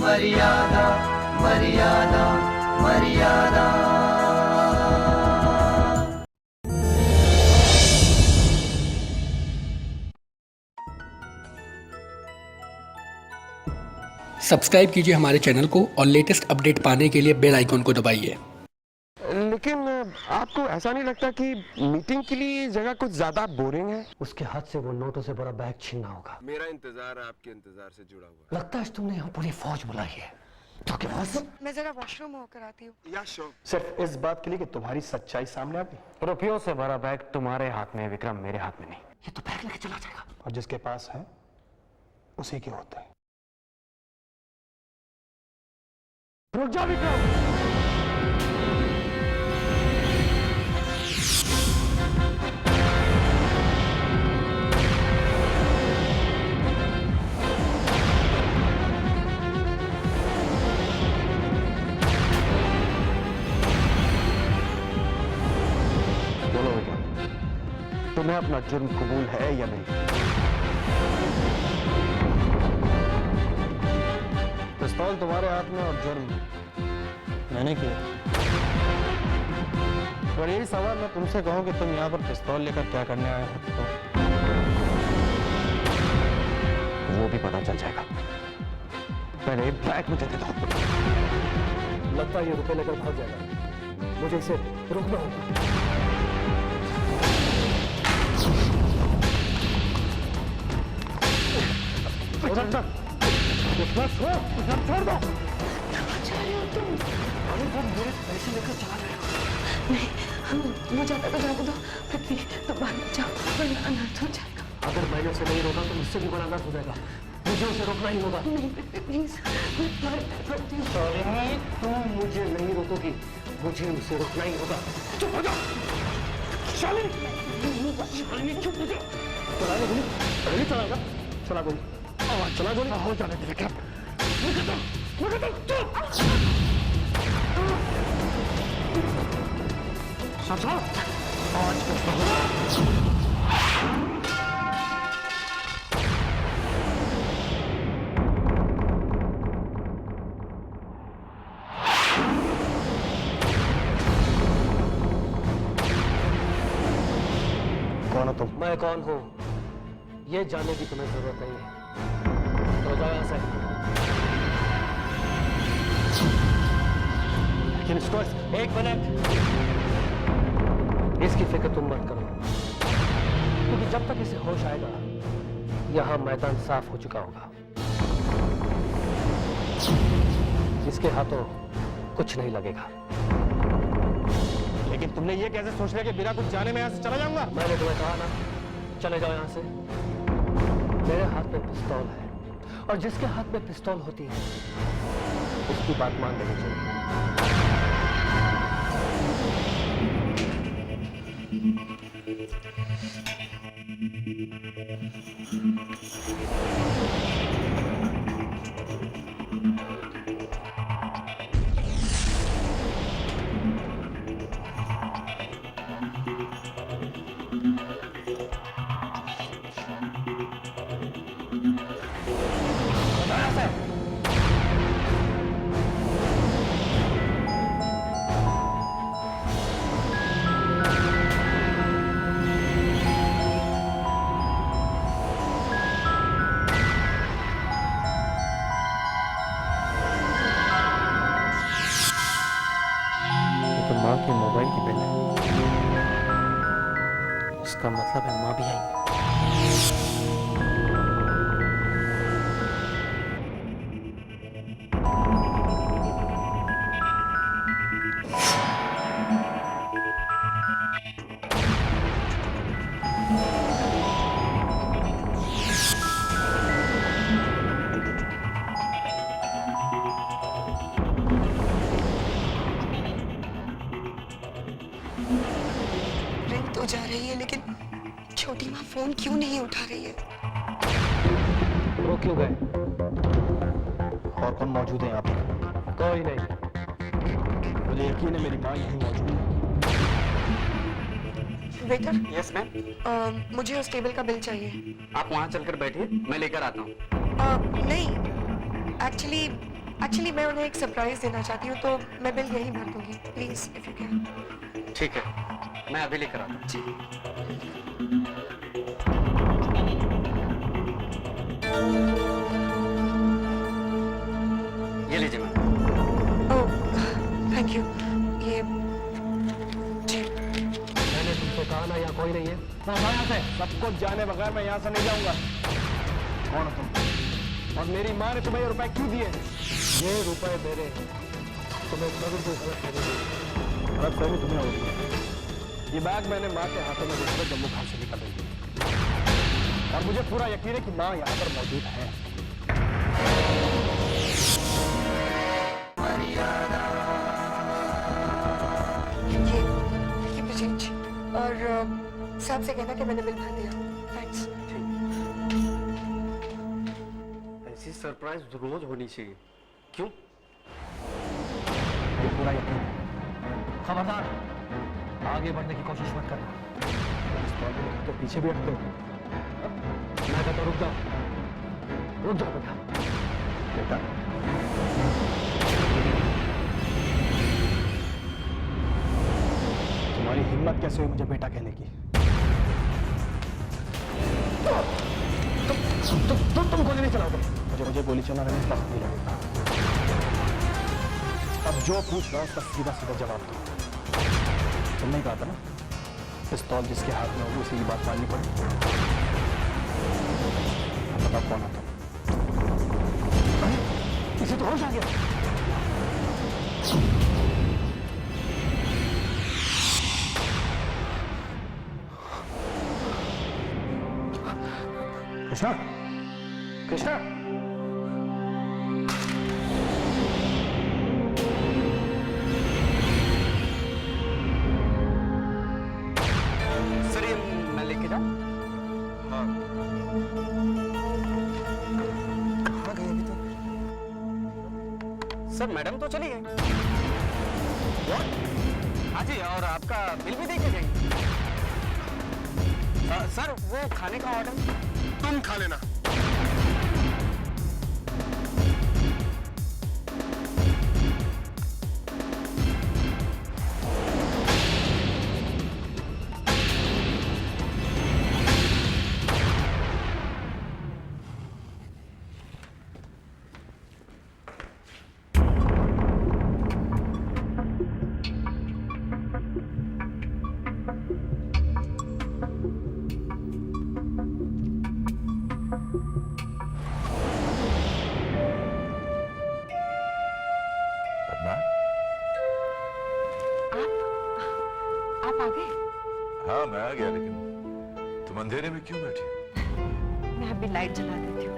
मर्यादा मर्यादा मर्यादा। सब्सक्राइब कीजिए हमारे चैनल को और लेटेस्ट अपडेट पाने के लिए बेल आइकन को दबाइए। लेकिन आपको ऐसा नहीं लगता कि मीटिंग के लिए जगह कुछ ज्यादा बोरिंग है? उसके हाथ से वो नोटों से भरा बैग छीनना होगा। मेरा इंतजार आपके इंतजार से जुड़ा हुआ है। लगता है तुमने यहाँ पूरी फौज बुलाई है। तो के पास मैं जरा वॉशरूम होकर आती हूँ। या शो सिर्फ इस बात के लिए कि तुम्हारी सच्चाई सामने आ गई। रुपयों से भरा बैग तुम्हारे हाथ में है विक्रम, मेरे हाथ में नहीं। ये तो बैग लेके चला जाएगा और जिसके पास है उसी के होते हैं। रुक जा विक्रम। बोलो विक्रम, तुम्हें अपना जुर्म कबूल है या नहीं? पिस्तौल तुम्हारे हाथ में और जुर्म मैंने किया। और यही सवाल मैं तुमसे कहूं कि तुम यहाँ पर पिस्तौल लेकर क्या करने आए हो, तो वो भी पता चल जाएगा। पहले ये बैग मुझे दे दो। लगता है ये रुपए लेकर भाग जाएगा, मुझे इसे रोकना होगा। छोड़ दो। अरे वो मेरे पैसे लेकर चला जाएगा। नहीं, मुझे तो जाने दो पृथ्वी, तो बाहर मत जाओ वरना अनर्थ हो जाएगा। अगर मैंने उसे नहीं रोका तो मुझसे भी बड़ा अनर्थ हो जाएगा। मुझे उसे रोकना ही होगा। नहीं पृथ्वी प्लीज, मैं तुम्हारे पैर पड़ती हूँ। सॉरी, तुम मुझे नहीं रोकोगी, मुझे उसे रोकना ही होगा। चुप हो जाओ शालिनी। शालिनी चुप हो जाओ। चला गोली, पहले चलाएगा। चला गोली, आवाज चला गोली। हो जाने दे विक्रम। चुप। समझो आज कौन हो तुम? मैं कौन हूँ ये जानने की तुम्हें जरूरत नहीं है। तो जाओ यहाँ से। लेकिन इसको एक मिनट, इसकी फिक्र तुम मत करो, क्योंकि जब तक इसे होश आएगा यहाँ मैदान साफ हो चुका होगा। इसके हाथों कुछ नहीं लगेगा। लेकिन तुमने ये कैसे सोच लिया कि बिना कुछ जाने में यहाँ से चला जाऊंगा? मैंने तुम्हें कहा ना, चले जाओ यहाँ से। मेरे हाथ में पिस्तौल है और जिसके हाथ में पिस्तौल होती है उसकी बात मान लेनी चाहिए। माँ के मोबाइल की बिल है। इसका मतलब है माँ भी आई। रिंग तो जा रही है लेकिन छोटी माँ फोन क्यों नहीं उठा रही है? वो क्यों गए? और कौन मौजूद है यहाँ पर? कोई नहीं। मुझे यकीन है मेरी माँ यहीं मौजूद है। Waiter, yes ma'am. मुझे उस टेबल का बिल चाहिए। आप वहाँ चलकर बैठिए, मैं लेकर आता हूँ। नहीं, एक्चुअली एक्चुअली मैं उन्हें एक सरप्राइज देना चाहती हूँ, तो मैं बिल यहीं भर दूंगी, प्लीज इफ यू कैन। ठीक है, मैं अभी लेकर आता हूँ। जी। ये लीजिए मैम। Oh thank you. ये जी मैंने तुमसे कहा ना यहाँ कोई नहीं है। यहाँ से सब कुछ जाने बगैर मैं यहाँ से नहीं जाऊंगा। कौन हो तुम? और मेरी माँ ने तुम्हें ये रुपए क्यों दिए? ये रुपए मेरे हैं। तुम्हें कभी कोई गलत फहमी तुम्हें होगी। ये बैग मैंने माँ के हाथों में दूसरे जम्मू घाट से निकल रही थी और मुझे पूरा यकीन है कि माँ यहाँ पर मौजूद है। ये चेंज और साहब से कहना कि मैंने बिल भर दिया। थैंक्स। ऐसी सरप्राइज रोज होनी चाहिए। क्यों? ये पूरा यकीन है। खबरदार, आगे बढ़ने की कोशिश मत करना। इस बात में तो पीछे भी हटते हो। मैं कहता रुक जाओ बेटा। बेटा तुम्हारी हिम्मत कैसे हुई मुझे बेटा कहने की? तुम गोली नहीं चलाओगे। मुझे गोली चलाने में वक्त नहीं लगेगा। अब जो पूछ रहा हूं उसका सीधा सीधा जवाब दो। तुमने ही कहा था ना, पिस्तौल जिसके हाथ में हो उसी की बात माननी पड़ेगी। बताओ कौन आता? इसे तो होश आ गया। कृष्णा, कृष्णा, सर ये मैं लेके जाऊं? हाँ। कहाँ गए अभी तक? सर मैडम तो चली गई। हाँ जी, और आपका बिल भी देके गई। सर वो खाने का ऑर्डर तुम खा लेना। आप आ गए? हाँ मैं आ गया, लेकिन तुम अंधेरे में क्यों बैठी हो? मैं अभी लाइट जला देती हूँ।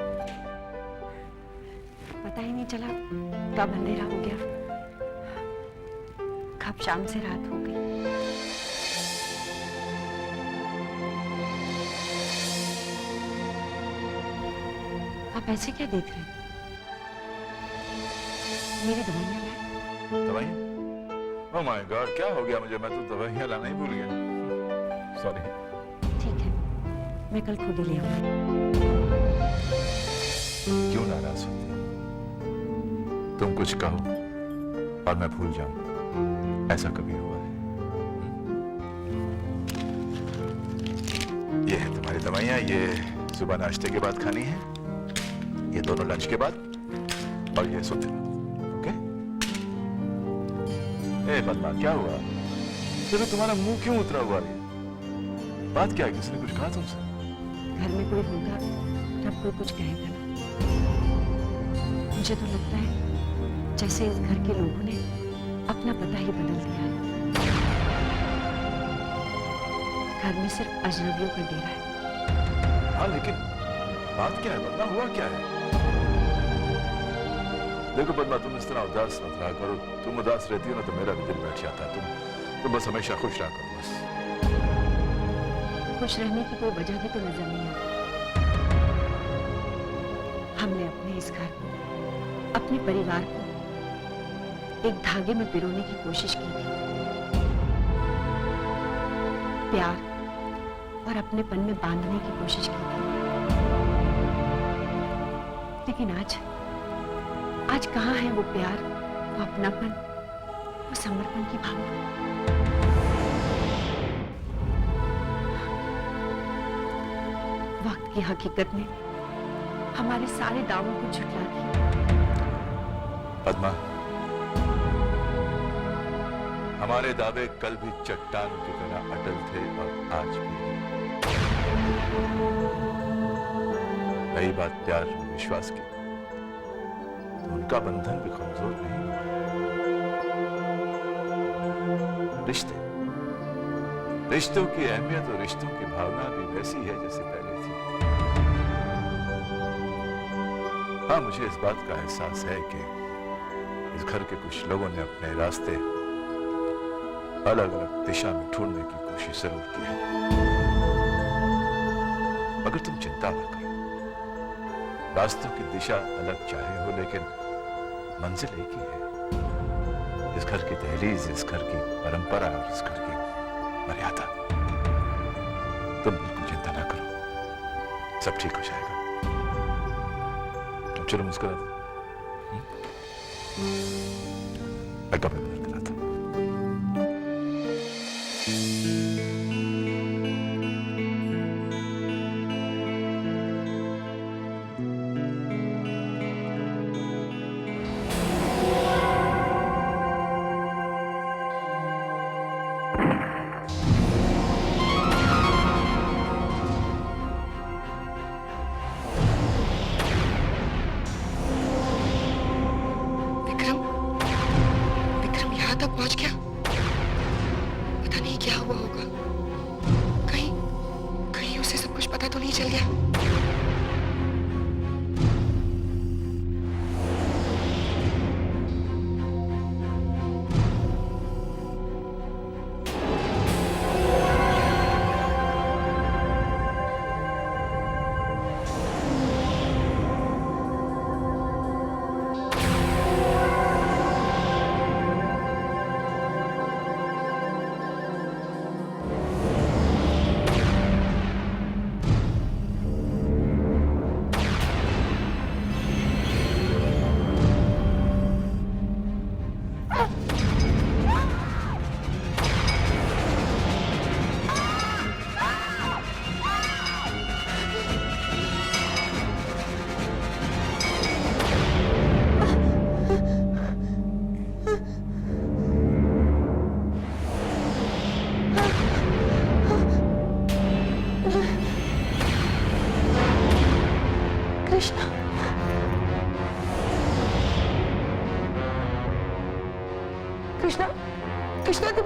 पता ही नहीं चला कब अंधेरा हो गया, कब शाम से रात हो गई। आप ऐसे क्या देख रहे हैं? मेरी दवाइयाँ लाए? दवाइयाँ? ओह माय गॉड, क्या हो गया मुझे? मैं तो दवाइयाँ लाना ही भूल गया। सॉरी। ठीक है, मैं कल खुद ही ले आऊंगी। क्यों नाराज होती? तुम कुछ कहो और मैं भूल जाऊं, ऐसा कभी हुआ है? ये है तुम्हारी दवाइयाँ, ये सुबह नाश्ते के बाद खानी है, ये दोनों लंच के बाद, और ये सोते वक्त। ए पद्मा, क्या हुआ? तेरे तुम्हारा मुंह क्यों उतरा हुआ है? बात क्या है? किसने कुछ कहा तुमसे? घर में कोई होगा तब कोई कुछ कहेगा ना। मुझे तो लगता है जैसे इस घर के लोगों ने अपना पता ही बदल दिया है। घर में सिर्फ अजनबियों का डेरा है। हाँ लेकिन बात क्या है पद्मा? हुआ क्या है? देखो पद्मा, तुम इस तरह उदास मत रहा करो। तुम उदास रहती हो ना तो मेरा भी दिल बैठ जाता है। तुम बस हमेशा खुश रहा करो बस। खुश रहने की कोई वजह भी तो नजर नहीं आती। हमने अपने इस घर को, अपने परिवार को एक धागे में पिरोने की कोशिश की थी। प्यार और अपनेपन में बांधने की कोशिश की थी। लेकिन आज आज कहाँ है वो प्यार, वो अपनापन, वो समर्पण की भावना? वक्त की हकीकत ने हमारे सारे दावों को झुठला दिया। पद्मा, हमारे दावे कल भी चट्टान की तरह अटल थे और आज भी हैं। रही बात प्यार और विश्वास की, तो उनका बंधन भी कमजोर नहीं। रिश्तों की अहमियत और रिश्तों की भावना भी वैसी है जैसे पहले थी। हाँ, मुझे इस बात का एहसास है कि इस घर के कुछ लोगों ने अपने रास्ते अलग अलग दिशा में ढूंढने की कोशिश जरूर की है, मगर तुम चिंता न करो। रास्तों की दिशा अलग चाहे हो, लेकिन मंजिल एक ही है। इस घर की दहलीज, इस घर की परंपरा और इस घर की मर्यादा। तुम बिल्कुल चिंता ना करो, सब ठीक हो जाएगा। तुम चलो मुस्कुरा दो। मैं कब बदल रहा था। पहुंच गया। पता नहीं क्या हुआ होगा। कहीं कहीं उसे सब कुछ पता तो नहीं चल गया। कृष्णा, कृष्णा, कृष्णा तुम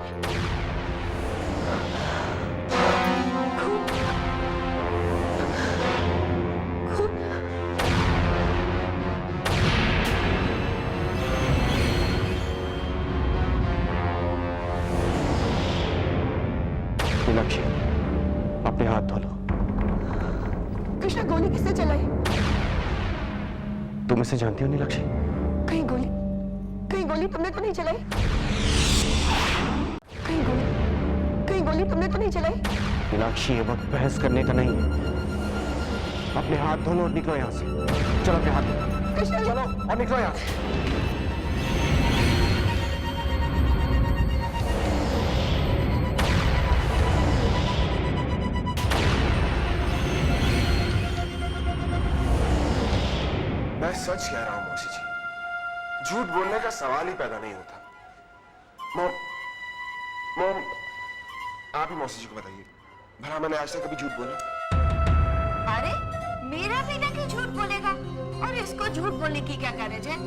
मीनाक्षी, अपने हाथ धो लो। कृष्णा, गोली किसने चलाई? तुम इसे जानती हो नीलाक्षी? कहीं गोली तुमने तो नहीं चलाई? कहीं गोली तुमने तो नहीं चलाई? मीनाक्षी, ये वक्त बहस करने का नहीं है। अपने हाथ धो लो और निकलो यहाँ से। चलो अपने हाथ धो। कृष्णा, चलो और निकलो यहाँ से। मैं सच कह रहा हूं मौसी जी, झूठ बोलने का सवाल ही पैदा नहीं होता। मॉम, आप ही मौसी जी को बताइए, भला मैंने आज तक कभी झूठ बोला? अरे मेरा बेटा क्यों झूठ बोलेगा? और इसको झूठ बोलने की क्या गरज है?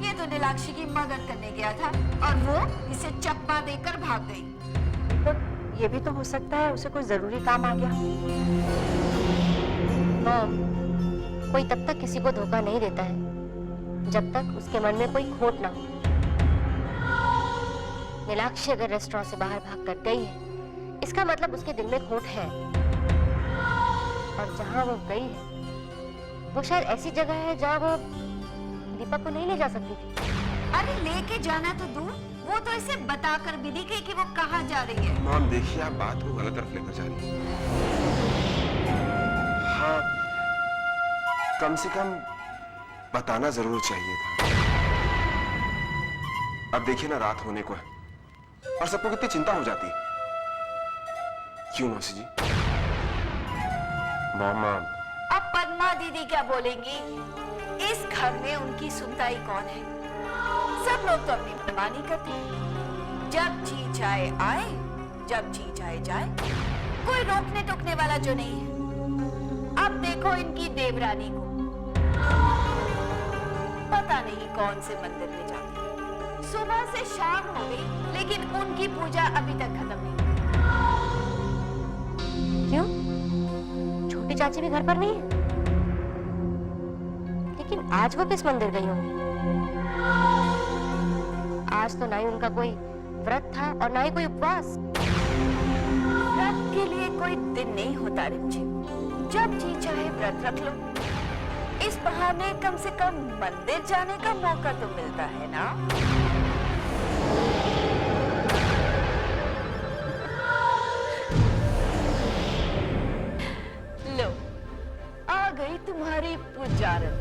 ये तो नीलाक्षी की मदद करने गया था और वो इसे चप्पा देकर भाग गई। तो ये भी तो हो सकता है उसे कोई जरूरी काम आ गया। मॉम, कोई तब तक किसी को धोखा नहीं देता है जब तक उसके मन में कोई खोट ना हो। नीलाक्षी अगर रेस्टोरेंट से बाहर भाग कर गई है, इसका मतलब उसके दिल में खोट है। और जहां वो गई है वो शायद ऐसी जगह है जहां वो दीपक को नहीं ले जा सकती थी। अरे लेके जाना तो दूर, वो तो इसे बताकर भी नहीं गई कि वो कहाँ जा रही है। मॉम देखिए, आप बात को गलत तरफ लेकर जा रही हैं। हाँ, कम से कम बताना जरूर चाहिए था। अब देखिए ना, रात होने को है और सबको कितनी चिंता हो जाती है। क्यों मौसी जी? मामा, अब पद्मा दीदी क्या बोलेंगी? इस घर में उनकी सुनताई कौन है? सब लोग तो अपनी मनमानी करते हैं। जब जी चाहे आए, जब जी चाहे जाए, कोई रोकने टोकने वाला जो नहीं है। अब देखो इनकी देवरानी को, पता नहीं कौन से मंदिर में जाती है। सुबह से शाम हो गई लेकिन उनकी पूजा अभी तक खत्म नहीं हुई। क्यों? छोटी चाची भी घर पर नहीं है? लेकिन आज वो किस मंदिर गई होंगी? आज तो ना ही उनका कोई व्रत था और ना ही कोई उपवास। व्रत के लिए कोई दिन नहीं होता रिमझिम। जब जी चाहे व्रत रख लो। इस बहाने कम से कम मंदिर जाने का मौका तो मिलता है ना। लो, आ गई तुम्हारी पुजारन।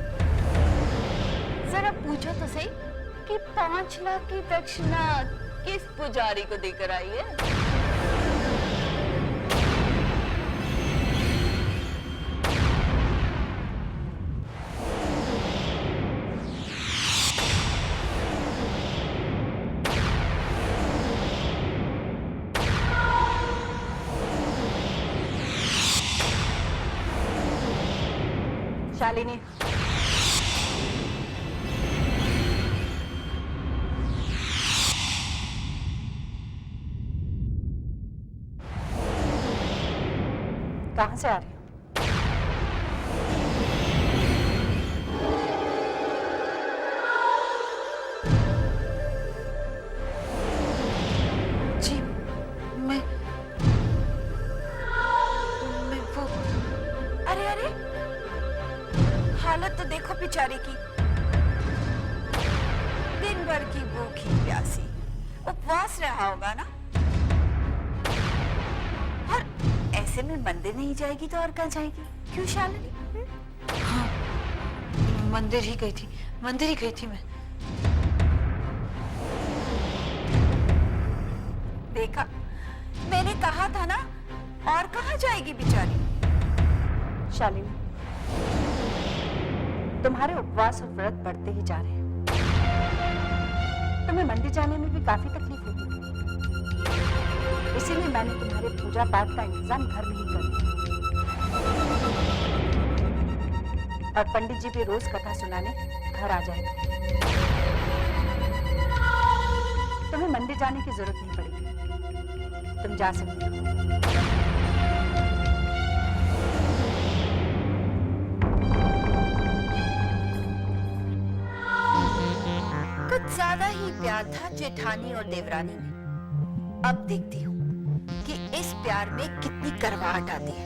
जरा पूछो तो सही कि 5 लाख की दक्षिणा किस पुजारी को देकर आई है? शालिनी, कहां से आ रही हो? जी, मैं वो, अरे हालत तो देखो बेचारी की। दिन भर की भूखी प्यासी, उपवास रहा होगा ना। और ऐसे में मंदिर नहीं जाएगी तो और कहाँ जाएगी? क्यों शालिनी? हाँ, मंदिर ही गई थी मैं। देखा, मैंने कहा था ना। और कहाँ जाएगी बेचारी? शालिनी, तुम्हारे उपवास और व्रत बढ़ते ही जा रहे हैं। तुम्हें मंदिर जाने में भी काफी तकलीफ होती है, इसीलिए मैंने तुम्हारे पूजा पाठ का इंतजाम घर में ही कर दिया। और पंडित जी भी रोज कथा सुनाने घर आ जाएंगे। तुम्हें मंदिर जाने की जरूरत नहीं पड़ेगी, तुम जा सकती हो। कुछ ज्यादा ही प्यार था जेठानी और देवरानी में। अब देखती हूँ कि इस प्यार में कितनी करवाहट आती है।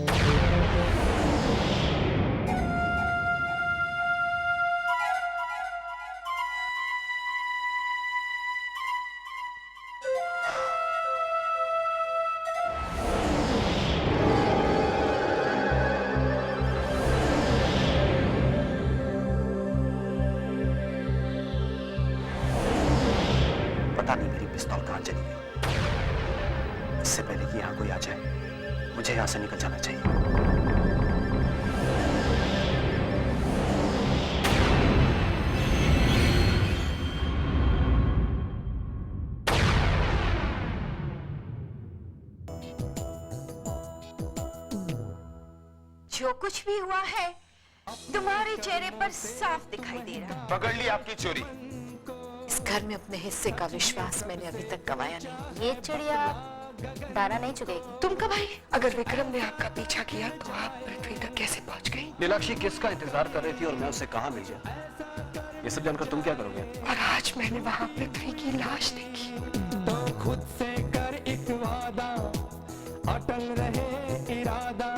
पता नहीं मेरी पिस्तौल कहाँ चली गई। इससे पहले कि यहाँ कोई आ जाए, मुझे यहाँ से निकल जाना चाहिए। जो कुछ भी हुआ है तुम्हारे चेहरे पर साफ दिखाई दे रहा है। पकड़ ली आपकी चोरी। इस घर में अपने हिस्से का विश्वास मैंने अभी तक गवाया नहीं। ये चिड़िया दाना नहीं चुगेगी। तुम कब आई? अगर विक्रम ने आपका पीछा किया तो आप पृथ्वी तक कैसे पहुंच गई? नीलाक्षी किसका इंतजार कर रही थी और मैं उसे कहाँ मिल गया? ये सब जानकर तुम क्या करोगे? और आज मैंने वहां पृथ्वी की लाश देखी। तो खुद से कर एक वादा, अटल रहे इरादा।